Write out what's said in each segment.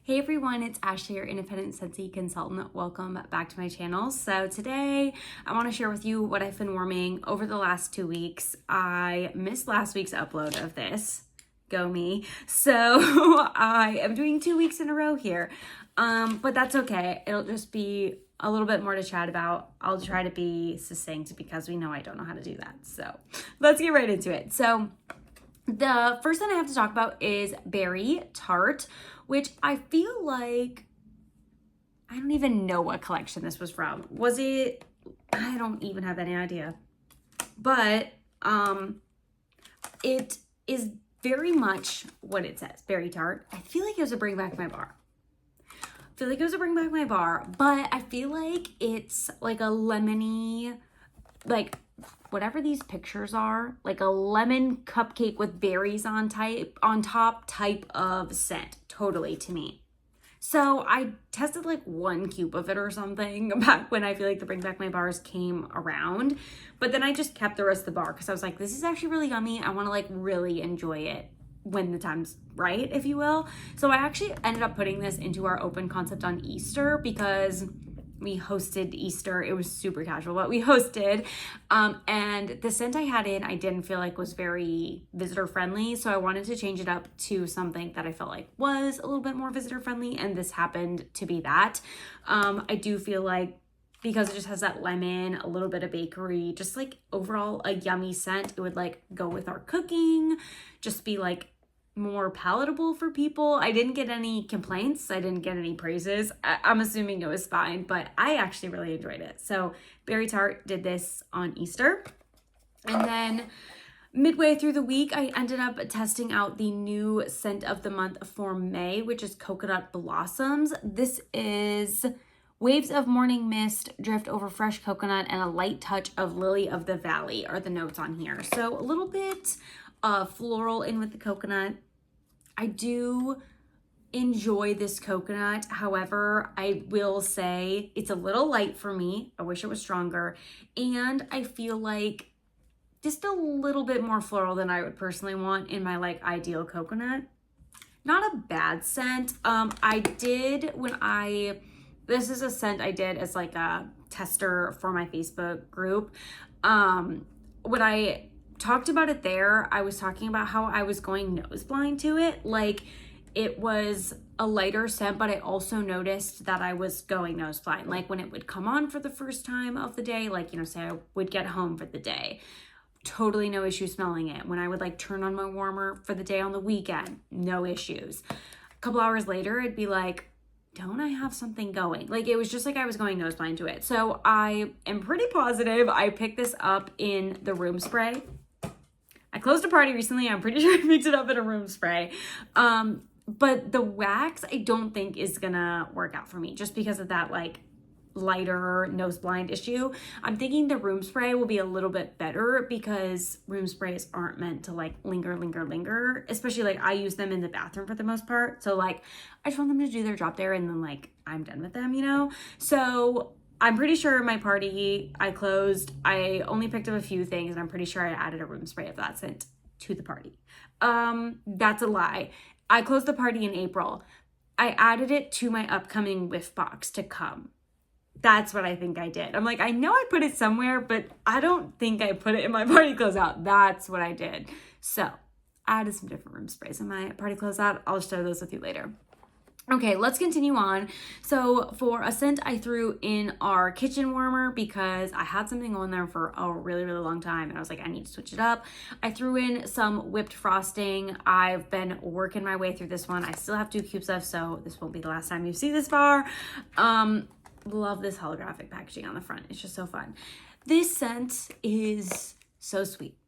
Hey everyone, it's Ashley, your independent Scentsy consultant. Welcome back to my channel. So today I want to share with you what I've been warming over the last 2 weeks. I missed last week's upload of this. Go me. So I am doing 2 weeks in a row here. But that's okay. It'll just be a little bit more to chat about. I'll try to be succinct because we know I don't know how to do that. So let's get right into it. So the first thing I have to talk about is Berry Tarte, which I feel like, I don't even know what collection this was from. Was it, I don't even have any idea. But it is very much what it says, Berry Tarte. I feel like it was a bring back my bar. But I feel like it's like a lemony, like whatever these pictures are, like a lemon cupcake with berries on top type of scent, totally to me. So I tested like 1 cube of it or something back when I feel like the Bring Back My Bars came around, but then I just kept the rest of the bar because I was like, this is actually really yummy. I want to like really enjoy it when the time's right, if you will. So I actually ended up putting this into our open concept on Easter because we hosted Easter. It was super casual, but we hosted. And the scent I had in, I didn't feel like was very visitor friendly. So I wanted to change it up to something that I felt like was a little bit more visitor friendly. And this happened to be that. I do feel like because it just has that lemon, a little bit of bakery, just like overall a yummy scent, it would like go with our cooking, just be like more palatable for people. I didn't get any complaints. I didn't get any praises. I'm assuming it was fine, but I actually really enjoyed it. So Berry Tarte did this on Easter. And then midway through the week, I ended up testing out the new scent of the month for May, which is Coconut Blossoms. This is Waves of Morning Mist, Drift over Fresh Coconut, and a light touch of Lily of the Valley are the notes on here. So a little bit floral in with the coconut. I do enjoy this coconut. However, I will say it's a little light for me. I wish it was stronger. And I feel like just a little bit more floral than I would personally want in my like ideal coconut. Not a bad scent. This is a scent I did as like a tester for my Facebook group. When I talked about it there, I was talking about how I was going nose blind to it. Like it was a lighter scent, but I also noticed that I was going nose blind. Like when it would come on for the first time of the day, like, you know, say I would get home for the day, totally no issue smelling it. When I would like turn on my warmer for the day on the weekend, no issues. A couple hours later, I'd be like, don't I have something going? Like it was just like I was going nose blind to it. So I am pretty positive I picked this up in the room spray. I closed a party recently. I'm pretty sure I picked it up in a room spray. But the wax, I don't think is gonna work out for me just because of that like lighter nose blind issue. I'm thinking the room spray will be a little bit better because room sprays aren't meant to like linger, especially like I use them in the bathroom for the most part. So like I just want them to do their job there and then like I'm done with them, you know? So I'm pretty sure my party I closed, I only picked up a few things and I'm pretty sure I added a room spray of that scent to the party. That's a lie. I closed the party in April. I added it to my upcoming whiff box to come. That's what I think I did. I'm like, I know I put it somewhere, but I don't think I put it in my party closeout. That's what I did. So I added some different room sprays in my party closeout. I'll share those with you later. Okay, let's continue on. So for a scent I threw in our kitchen warmer because I had something on there for a really, really long time and I was like, I need to switch it up. I threw in some whipped frosting. I've been working my way through this one. I still have 2 cubes left, so this won't be the last time you see this bar. Love this holographic packaging on the front. It's just so fun. This scent is so sweet.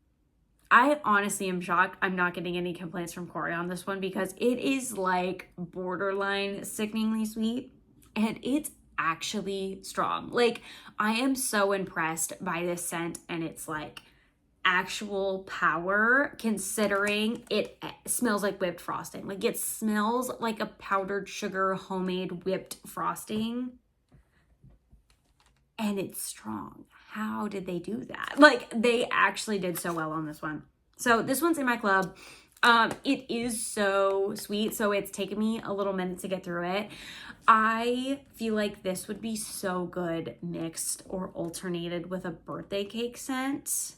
I honestly am shocked I'm not getting any complaints from Corey on this one because it is like borderline sickeningly sweet and it's actually strong. Like I am so impressed by this scent and it's like actual power considering it smells like whipped frosting. Like it smells like a powdered sugar homemade whipped frosting and it's strong. How did they do that? Like they actually did so well on this one. So this one's in my club. It is so sweet, so it's taken me a little minute to get through it. I feel like this would be so good mixed or alternated with a birthday cake scent.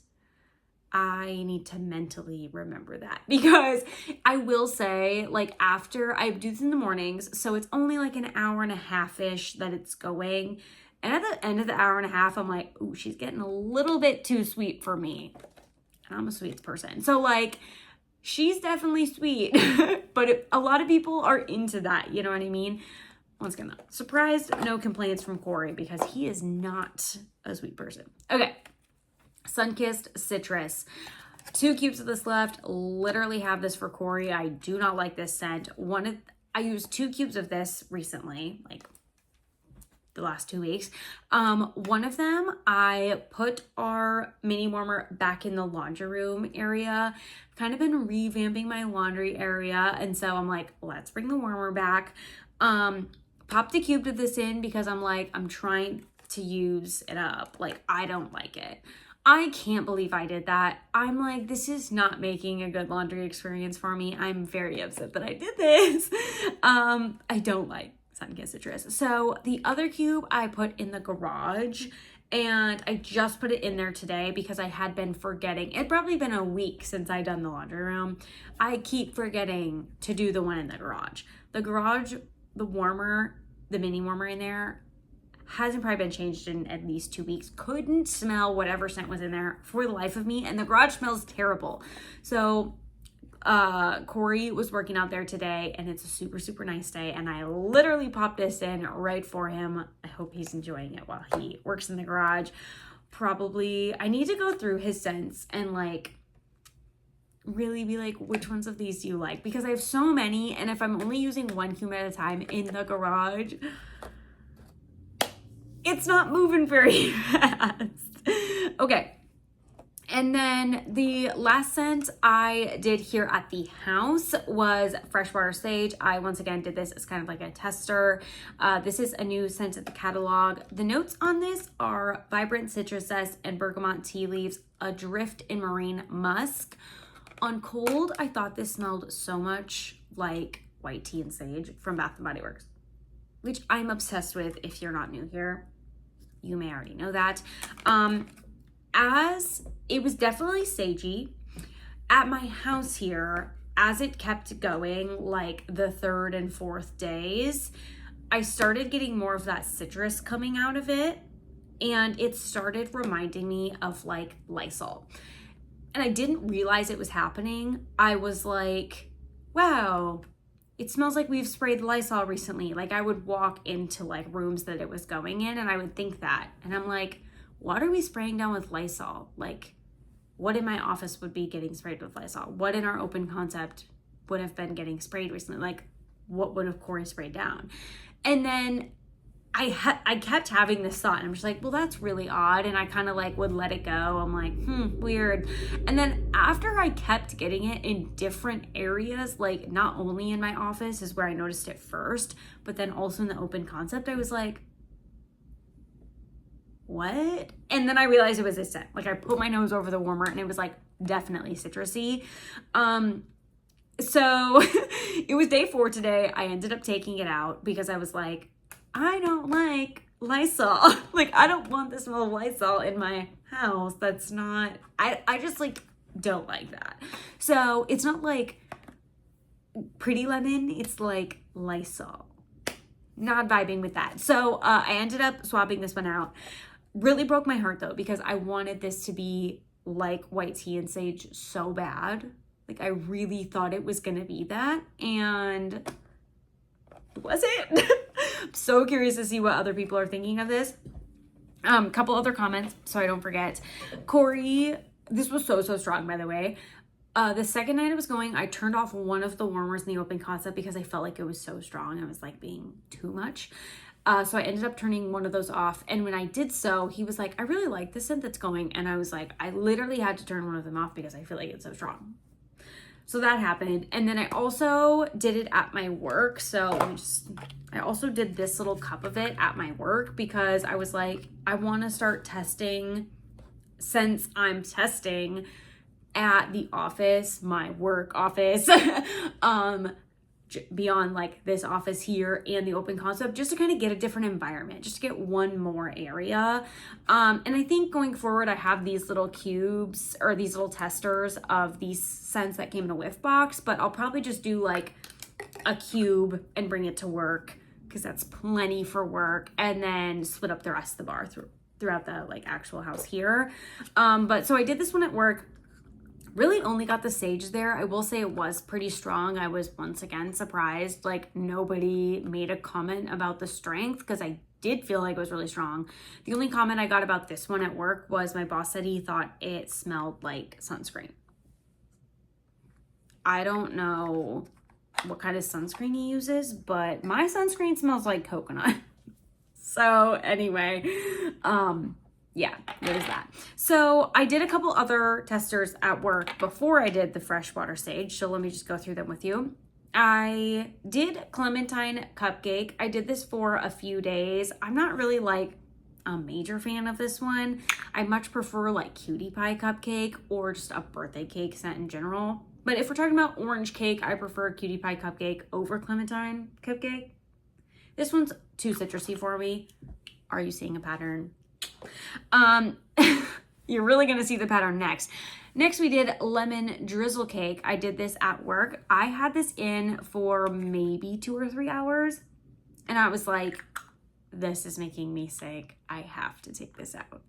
I need to mentally remember that, because I will say, like, after I do this in the mornings, so it's only like an hour and a half-ish that it's going. And at the end of the hour and a half, I'm like, ooh, she's getting a little bit too sweet for me. And I'm a sweets person. So, like, she's definitely sweet, but a lot of people are into that. You know what I mean? Once again, surprised, no complaints from Corey, because he is not a sweet person. Okay. Sunkissed Citrus. 2 cubes of this left. Literally have this for Corey. I do not like this scent. I used 2 cubes of this recently, like the last 2 weeks. One of them, I put our mini warmer back in the laundry room area. Kind of been revamping my laundry area, and so I'm like, let's bring the warmer back. Popped a cube of this in because I'm like, I'm trying to use it up. Like, I don't like it. I can't believe I did that. I'm like, this is not making a good laundry experience for me. I'm very upset that I did this. I don't like Sunkissed Citrus. So the other cube I put in the garage, and I just put it in there today because I had been forgetting. It'd probably been a week since I done the laundry room. I keep forgetting to do the one in the garage. The garage, the warmer, the mini warmer in there, hasn't probably been changed in at least 2 weeks. Couldn't smell whatever scent was in there for the life of me. And the garage smells terrible. So Corey was working out there today, and it's a super, super nice day. And I literally popped this in right for him. I hope he's enjoying it while he works in the garage. Probably, I need to go through his scents and like really be like, which ones of these do you like? Because I have so many, and if I'm only using 1 cube at a time in the garage, it's not moving very fast. Okay. And then the last scent I did here at the house was Freshwater Sage. I once again did this as kind of like a tester. This is a new scent at the catalog. The notes on this are vibrant citrus zest and bergamot tea leaves, adrift in marine musk. On cold, I thought this smelled so much like white tea and sage from Bath & Body Works, which I'm obsessed with. If you're not new here, you may already know that. As it was definitely sagey at my house here, as it kept going, like the 3rd and 4th days, I started getting more of that citrus coming out of it, and it started reminding me of like Lysol. And I didn't realize it was happening. I was like, wow, it smells like we've sprayed Lysol recently. Like, I would walk into like rooms that it was going in, and I would think that. And I'm like, what are we spraying down with Lysol? Like, what in my office would be getting sprayed with Lysol? What in our open concept would have been getting sprayed recently? Like, what would have Corey sprayed down? And then I kept having this thought, and I'm just like, well, that's really odd. And I kind of like would let it go. I'm like, weird. And then after I kept getting it in different areas, like not only in my office is where I noticed it first, but then also in the open concept, I was like, what? And then I realized it was this scent. Like, I put my nose over the warmer, and it was like definitely citrusy. So it was day 4 today. I ended up taking it out because I was like, I don't like Lysol. Like, I don't want the smell of Lysol in my house. That's not, I just like don't like that. So it's not like Pretty Lemon, it's like Lysol. Not vibing with that. So I ended up swapping this one out. Really broke my heart though, because I wanted this to be like white tea and sage so bad. Like, I really thought it was gonna be that, and was it? I'm so curious to see what other people are thinking of this. Couple other comments so I don't forget. Corey, this was so strong, by the way. The second night I was going, I turned off one of the warmers in the open concept because I felt like it was so strong. I was like being too much. So I ended up turning one of those off. And when I did so, he was like, I really like the scent that's going. And I was like, I literally had to turn one of them off because I feel like it's so strong. So that happened. And then I also did it at my work. So I also did this little cup of it at my work because I was like, I want to start testing, since I'm testing at the office, my work office, beyond like this office here and the open concept, just to kind of get a different environment, just to get one more area. And I think going forward, I have these little cubes or these little testers of these scents that came in a whiff box, but I'll probably just do like a cube and bring it to work because that's plenty for work, and then split up the rest of the bar throughout the like actual house here. But so I did this one at work. Really only got the sage there. I will say it was pretty strong. I was once again surprised. Like nobody made a comment about the strength because I did feel like it was really strong. The only comment I got about this one at work was my boss said he thought it smelled like sunscreen. I don't know what kind of sunscreen he uses, but my sunscreen smells like coconut. So anyway, yeah, what is that? So I did a couple other testers at work before I did the Freshwater Sage. So let me just go through them with you. I did Clementine Cupcake. I did this for a few days. I'm not really like a major fan of this one. I much prefer like Cutie Pie Cupcake or just a birthday cake scent in general. But if we're talking about orange cake, I prefer Cutie Pie Cupcake over Clementine Cupcake. This one's too citrusy for me. Are you seeing a pattern? You're really gonna see the pattern next. Next, we did lemon drizzle cake. I did this at work. I had this in for maybe 2 or 3 hours, and I was like, this is making me sick. I have to take this out.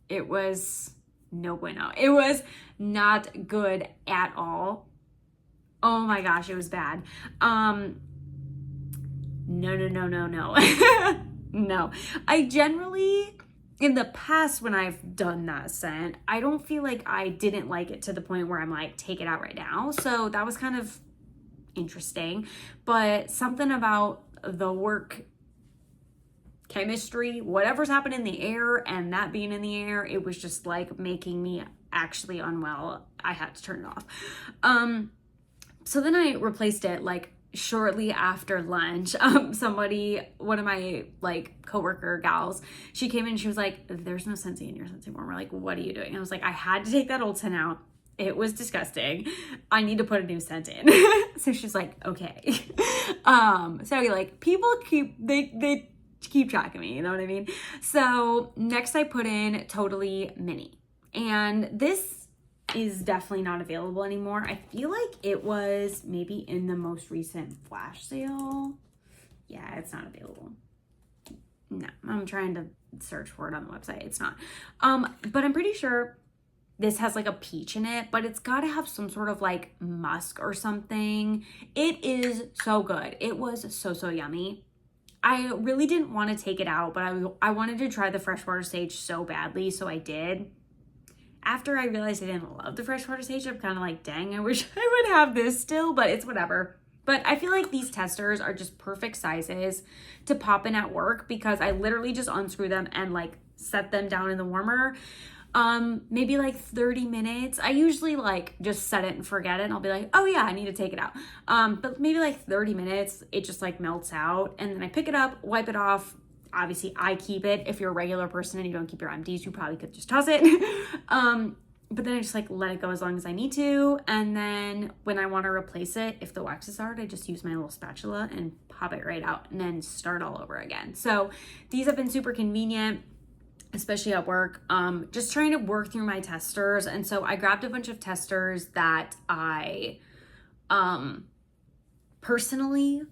It was no bueno. It was not good at all. Oh my gosh, it was bad. No. No. I generally, in the past when I've done that scent, I don't feel like I didn't like it to the point where I'm like, take it out right now. So that was kind of interesting. But something about the work chemistry, whatever's happened in the air and that being in the air, it was just like making me actually unwell. I had to turn it off. So then I replaced it like shortly after lunch. One of my like coworker gals, she came in and she was like, there's no Scentsy in your Scentsy form. We're like, what are you doing? And I was like, I had to take that old scent out. It was disgusting. I need to put a new scent in. So she's like, okay. So like people they keep track of me, you know what I mean? So next I put in Totally Mini. And this is definitely not available anymore. I feel like it was maybe in the most recent flash sale. Yeah, it's not available. No, I'm trying to search for it on the website. It's not. But I'm pretty sure this has like a peach in it, but it's got to have some sort of like musk or something. It is so good. It was so yummy. I really didn't want to take it out, but I wanted to try the Freshwater Sage so badly, so I did. After I realized I didn't love the Freshwater Sage, I'm kind of like, dang, I wish I would have this still, but it's whatever. But I feel like these testers are just perfect sizes to pop in at work because I literally just unscrew them and like set them down in the warmer. Maybe like 30 minutes. I usually like just set it and forget it and I'll be like, oh yeah, I need to take it out. But maybe like 30 minutes, it just like melts out and then I pick it up, wipe it off. Obviously I keep it. If you're a regular person and you don't keep your empties, you probably could just toss it. But then I just like let it go as long as I need to. And then when I want to replace it, if the wax is hard, I just use my little spatula and pop it right out and then start all over again. So these have been super convenient, especially at work. Just trying to work through my testers. And so I grabbed a bunch of testers that I personally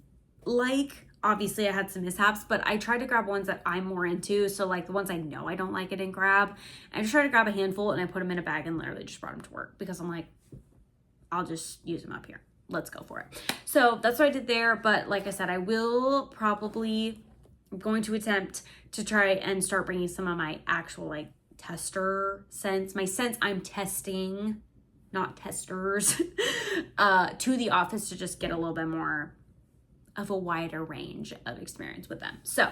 like. Obviously I had some mishaps, but I tried to grab ones that I'm more into. So like the ones I know I don't like, I didn't grab. I just tried to grab a handful and I put them in a bag and literally just brought them to work because I'm like, I'll just use them up here. Let's go for it. So that's what I did there. But like I said, I will probably, I'm going to attempt to try and start bringing some of my actual like tester scents, my scents I'm testing, not testers, to the office to just get a little bit more of a wider range of experience with them. So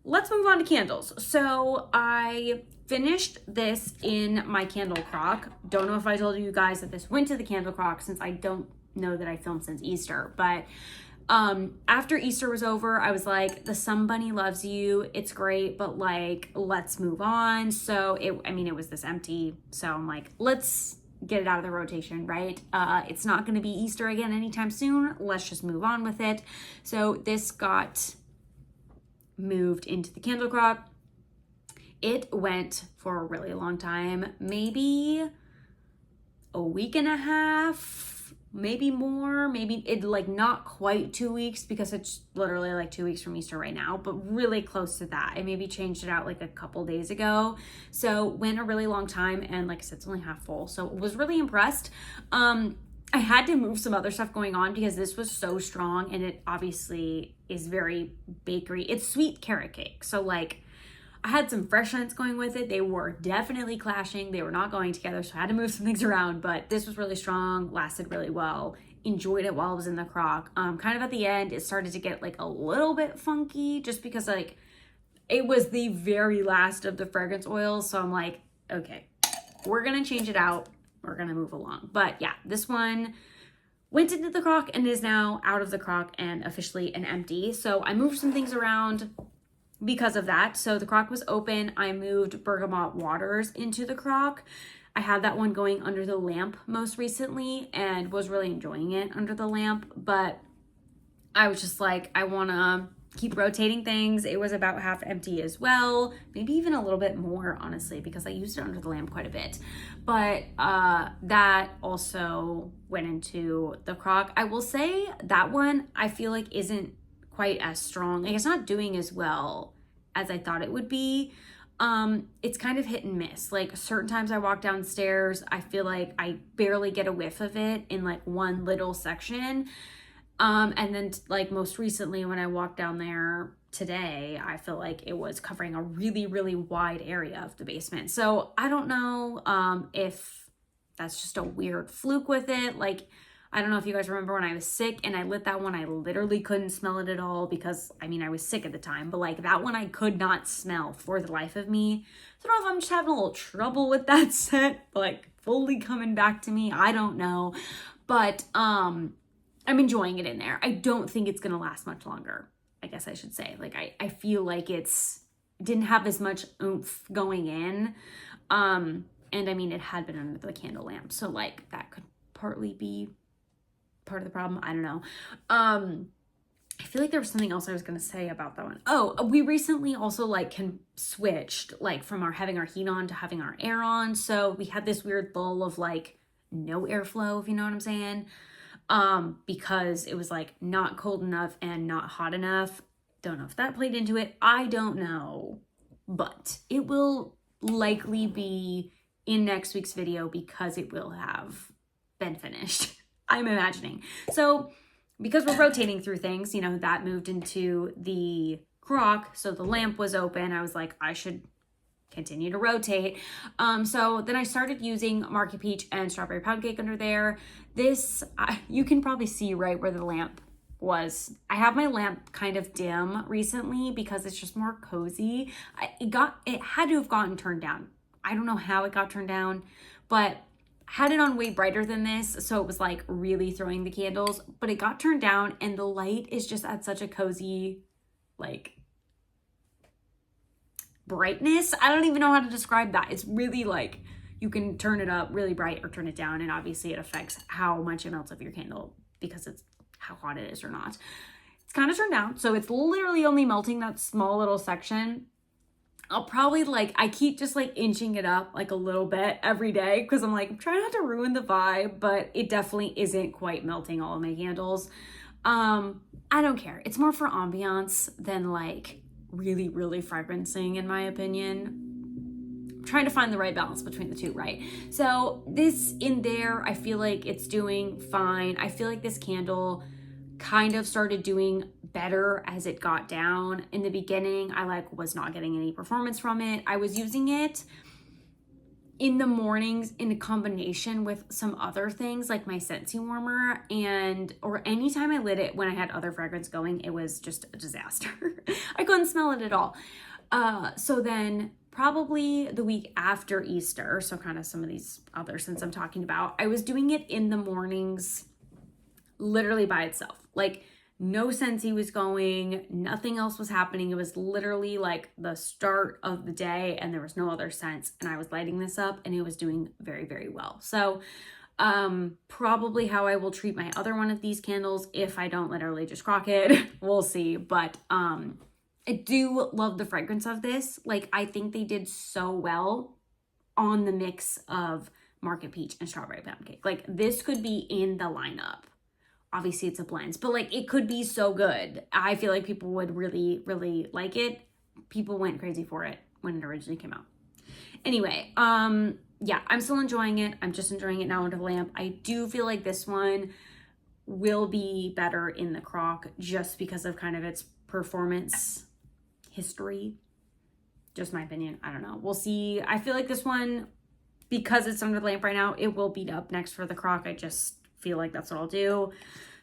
let's move on to candles. So I finished this in my candle crock. Don't know if I told you guys that this went to the candle crock since I don't know that I filmed since Easter, but after Easter was over, I was like, the Sun Bunny loves you. It's great, but like, let's move on. So it was this empty. So I'm like, let's get it out of the rotation, right? It's not going to be Easter again anytime soon. Let's just move on with it. So this got moved into the candle crock. It went for a really long time, maybe a week and a half, maybe more, maybe it like not quite 2 weeks because it's literally like 2 weeks from Easter right now, but really close to that. I maybe changed it out like a couple days ago. So went a really long time, and like I said, it's only half full. So was really impressed. I had to move some other stuff going on because this was so strong, and it obviously is very bakery. It's sweet carrot cake. So like I had some fresh scents going with it. They were definitely clashing. They were not going together, so I had to move some things around, but this was really strong, lasted really well. Enjoyed it while it was in the crock. Kind of at the end, it started to get like a little bit funky just because like it was the very last of the fragrance oils. So I'm like, okay, we're gonna change it out. We're gonna move along. But yeah, this one went into the crock and is now out of the crock and officially an empty. So I moved some things around because of that. So the crock was open. I moved Bergamot Waters into the crock. I had that one going under the lamp most recently and was really enjoying it under the lamp, but I was just like, I want to keep rotating things. It was about half empty as well, maybe even a little bit more, honestly, because I used it under the lamp quite a bit. But that also went into the crock. I will say that one I feel like isn't quite as strong. Like it's not doing as well as I thought it would be. It's kind of hit and miss. Like certain times I walk downstairs, I feel like I barely get a whiff of it in like one little section. And then like most recently when I walked down there today, I feel like it was covering a really, really wide area of the basement. So I don't know if that's just a weird fluke with it. Like, I don't know if you guys remember when I was sick and I lit that one, I literally couldn't smell it at all because, I mean, I was sick at the time, but like that one I could not smell for the life of me. So I don't know if I'm just having a little trouble with that scent, like fully coming back to me. I don't know, but I'm enjoying it in there. I don't think it's going to last much longer, I guess I should say. Like I feel like didn't have as much oomph going in. And I mean, it had been under the candle lamp. So like that could partly be part of the problem. I don't know. I feel like there was something else I was going to say about that one. Oh, we recently also like switched like from having our heat on to having our air on. So we had this weird lull of like no airflow, if you know what I'm saying. Because it was like not cold enough and not hot enough. Don't know if that played into it. I don't know, but it will likely be in next week's video because it will have been finished. I'm imagining. So because we're rotating through things, you know, that moved into the crock. So the lamp was open. I was like, I should continue to rotate. So then I started using Market Peach and Strawberry Pound Cake under there. This, you can probably see right where the lamp was. I have my lamp kind of dim recently because it's just more cozy. It had to have gotten turned down. I don't know how it got turned down, but had it on way brighter than this, so it was like really throwing the candles, but it got turned down and the light is just at such a cozy, like, brightness. I don't even know how to describe that. It's really like, you can turn it up really bright or turn it down, and obviously it affects how much it melts of your candle because it's how hot it is or not. It's kind of turned down, so it's literally only melting that small little section. I'll probably I keep just like inching it up like a little bit every day because I'm like, I'm trying not to ruin the vibe, but it definitely isn't quite melting all of my candles. I don't care. It's more for ambiance than like really, really fragrancing in my opinion. I'm trying to find the right balance between the two, right? So this in there, I feel like it's doing fine. I feel like this candle kind of started doing better as it got down. In the beginning, I was not getting any performance from it. I was using it in the mornings in a combination with some other things like my Scentsy warmer, or anytime I lit it when I had other fragrance going, it was just a disaster. I couldn't smell it at all. So then probably the week after Easter, so kind of some of these other scents I'm talking about, I was doing it in the mornings literally by itself. Like no Scentsy was going, nothing else was happening. It was literally like the start of the day and there was no other scents, and I was lighting this up and it was doing very, very well. So probably how I will treat my other one of these candles if I don't literally just crock it. We'll see. But I do love the fragrance of this. Like, I think they did so well on the mix of Market Peach and Strawberry Pound Cake. Like, this could be in the lineup. Obviously it's a blend, but like, it could be so good. I feel like people would really, really like it. People went crazy for it when it originally came out. Anyway, yeah, I'm still enjoying it. I'm just enjoying it now under the lamp. I do feel like this one will be better in the crock just because of kind of its performance history. Just my opinion. I don't know. We'll see. I feel like this one, because it's under the lamp right now, it will beat up next for the crock. I just feel like that's what I'll do.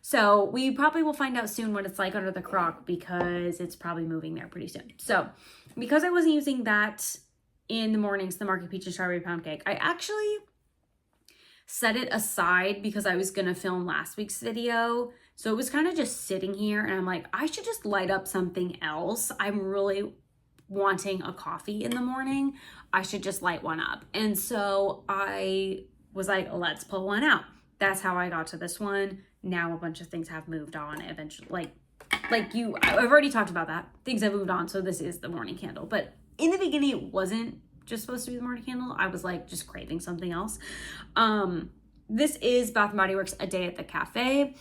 So we probably will find out soon what it's like under the crock because it's probably moving there pretty soon. So because I wasn't using that in the mornings, the Market Peach and Strawberry Pound Cake, I actually set it aside because I was going to film last week's video. So it was kind of just sitting here and I'm like, I should just light up something else. I'm really wanting a coffee in the morning. I should just light one up. And so I was like, let's pull one out. That's how I got to this one. Now a bunch of things have moved on eventually. I've already talked about that. Things have moved on, so this is the morning candle. But in the beginning, it wasn't just supposed to be the morning candle. I was like just craving something else. This is Bath & Body Works A Day at the Cafe,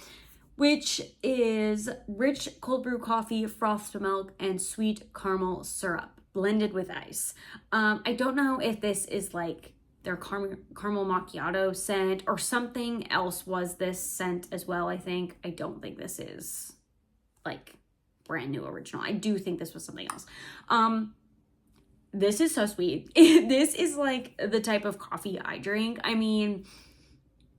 which is rich cold brew coffee, frothed milk, and sweet caramel syrup blended with ice. I don't know if this is like their caramel macchiato scent or something else was this scent as well, I think. I don't think this is like brand new original. I do think this was something else. This is so sweet. This is like the type of coffee I drink. I mean,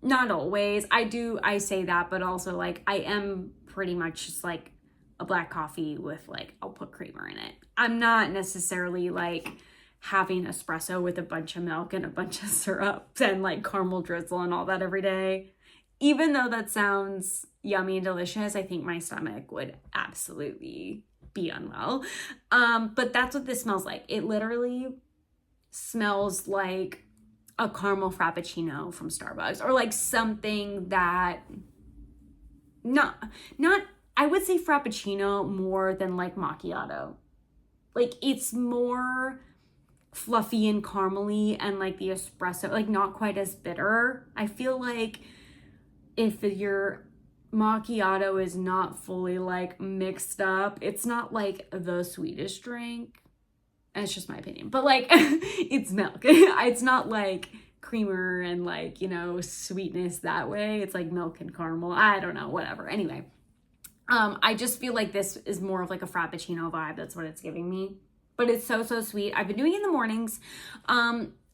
not always. I say that, but also like I am pretty much just like a black coffee with like, I'll put creamer in it. I'm not necessarily like having espresso with a bunch of milk and a bunch of syrup and like caramel drizzle and all that every day. Even though that sounds yummy and delicious, I think my stomach would absolutely be unwell. But that's what this smells like. It literally smells like a caramel frappuccino from Starbucks, or like something that not I would say frappuccino more than like macchiato. Like, it's more fluffy and caramely, and like the espresso, like not quite as bitter. I feel like if your macchiato is not fully like mixed up, it's not like the sweetest drink. And it's just my opinion, but like it's milk. It's not like creamer and like, you know, sweetness that way. It's like milk and caramel. I don't know, whatever. Anyway, I just feel like this is more of like a frappuccino vibe. That's what it's giving me. But it's so, so sweet. I've been doing it in the mornings.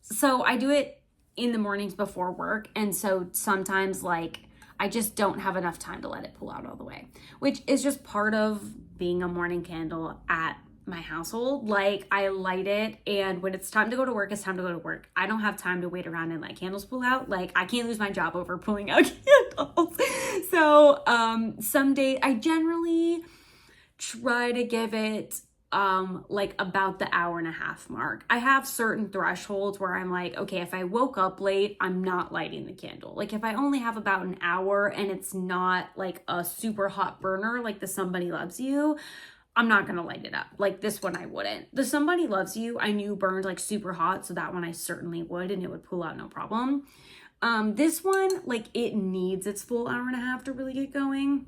So I do it in the mornings before work. And so sometimes like I just don't have enough time to let it pull out all the way, which is just part of being a morning candle at my household. Like, I light it, and when it's time to go to work, it's time to go to work. I don't have time to wait around and let candles pull out. Like, I can't lose my job over pulling out candles. So some days I generally try to give it like about the hour and a half mark. I have certain thresholds where I'm like, okay, if I woke up late, I'm not lighting the candle. Like, if I only have about an hour and it's not like a super hot burner like the Somebody Loves You, I'm not gonna light it up. Like this one I wouldn't. The Somebody Loves You I knew burned like super hot, so that one I certainly would, and it would pull out no problem. This one, like, it needs its full hour and a half to really get going.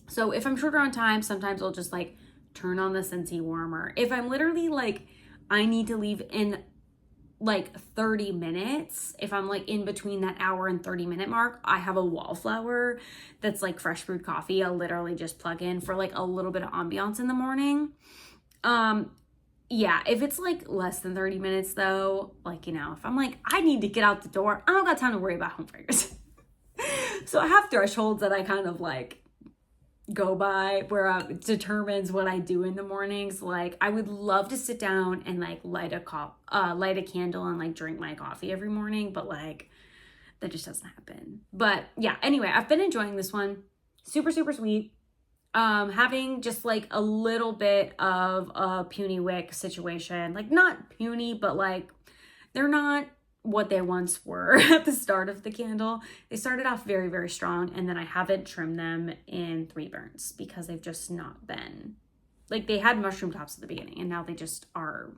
So if I'm shorter on time, sometimes I'll just like turn on the Scentsy warmer. If I'm literally like, I need to leave in like 30 minutes, if I'm like in between that hour and 30-minute mark, I have a wallflower that's like fresh brewed coffee. I'll literally just plug in for like a little bit of ambiance in the morning. Yeah, if it's like less than 30 minutes though, like, you know, if I'm like, I need to get out the door, I don't got time to worry about home fragrance. So I have thresholds that I kind of like go by where it determines what I do in the mornings. Like, I would love to sit down and like light a candle and like drink my coffee every morning, but like that just doesn't happen. But yeah, anyway, I've been enjoying this one. Super, super sweet. having just like a little bit of a puny wick situation, like not puny, but like they're not what they once were at the start of the candle. They started off very, very strong, and then I haven't trimmed them in 3 burns because they've just not been, like they had mushroom tops at the beginning and now they just are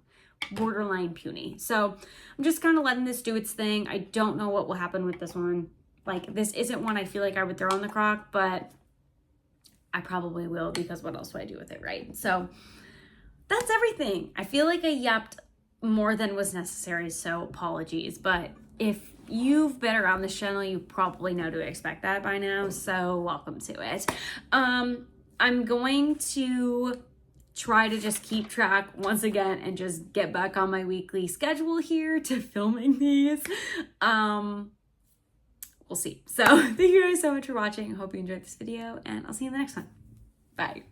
borderline puny. So I'm just kind of letting this do its thing. I don't know what will happen with this one. Like this isn't one I feel like I would throw in the crock, but I probably will, because what else would I do with it, right? So that's everything. I feel like I yapped more than was necessary, so apologies. But if you've been around this channel, you probably know to expect that by now, so welcome to it. I'm going to try to just keep track once again and just get back on my weekly schedule here to filming these. We'll see. So thank you guys so much for watching. I hope you enjoyed this video, and I'll see you in the next one. Bye.